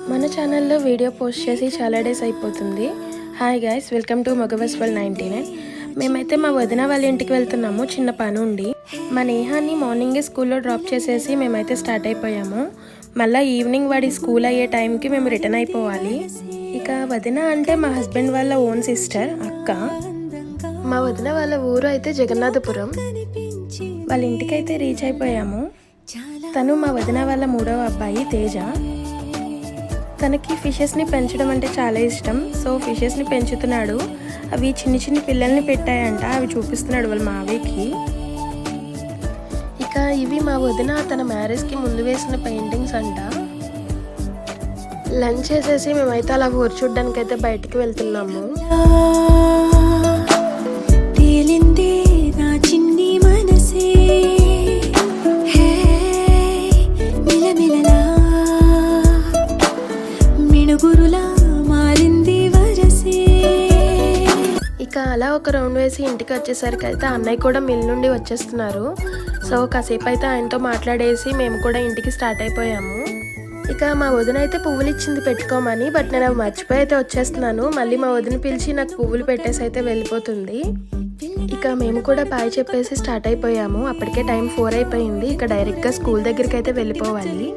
మన ఛానల్లో video post చేసి చాలా డేస్ అయిపోతుంది. హాయ్ గైస్, వెల్కమ్ టు మగవస్ వరల్డ్ 99. మేమైతే మా వదిన వాళ్ళ ఇంటికి వెళ్తున్నాము చిన్న పని ఉండి. మా నేహాన్ని మార్నింగే స్కూల్లో డ్రాప్ చేసేసి మేమైతే స్టార్ట్ అయిపోయాము. మళ్ళీ ఈవినింగ్ వాడి స్కూల్ అయ్యే టైంకి మేము రిటర్న్ అయిపోవాలి. ఇక వదిన అంటే మా హస్బెండ్ వాళ్ళ ఓన్ సిస్టర్ అక్క. మా వదిన వాళ్ళ ఊరు అయితే జగన్నాథపురం. వాళ్ళ ఇంటికైతే రీచ్ అయిపోయాము. తను మా వదిన వాళ్ళ మూడవ అబ్బాయి తేజ. తనకి ఫిషెస్ని పెంచడం అంటే చాలా ఇష్టం. సో ఫిషెస్ని పెంచుతున్నాడు. అవి చిన్ని చిన్ని పిల్లల్ని పెట్టాయంట, అవి చూపిస్తున్నాడు వాళ్ళ మావయ్యకి. ఇక ఇవి మా వదిన తన మ్యారేజ్కి ముందు వేసిన పెయింటింగ్స్ అంట. లంచ్ చేసేసి మేమైతే అలా ఊరు చూడ్డానికి అయితే బయటికి వెళ్తున్నాము. ఇక అలా ఒక రౌండ్ వేసి ఇంటికి వచ్చేసరికి అయితే అన్నయ్య కూడా మిల్ నుండి వచ్చేస్తున్నారు. సో కాసేపు అయితే ఆయనతో మాట్లాడేసి మేము కూడా ఇంటికి స్టార్ట్ అయిపోయాము. ఇక మా వదిన అయితే పువ్వులు ఇచ్చింది పెట్టుకోమని, బట్ నేను అవి మర్చిపోయి అయితే వచ్చేస్తున్నాను. మళ్ళీ మా వదిన పిలిచి నాకు పువ్వులు పెట్టేసి అయితే వెళ్ళిపోతుంది. ఇక మేము కూడా బాయ్ చెప్పేసి స్టార్ట్ అయిపోయాము. అప్పటికే టైం 4 అయిపోయింది. ఇక డైరెక్ట్గా స్కూల్ దగ్గరికి అయితే వెళ్ళిపోవాలి.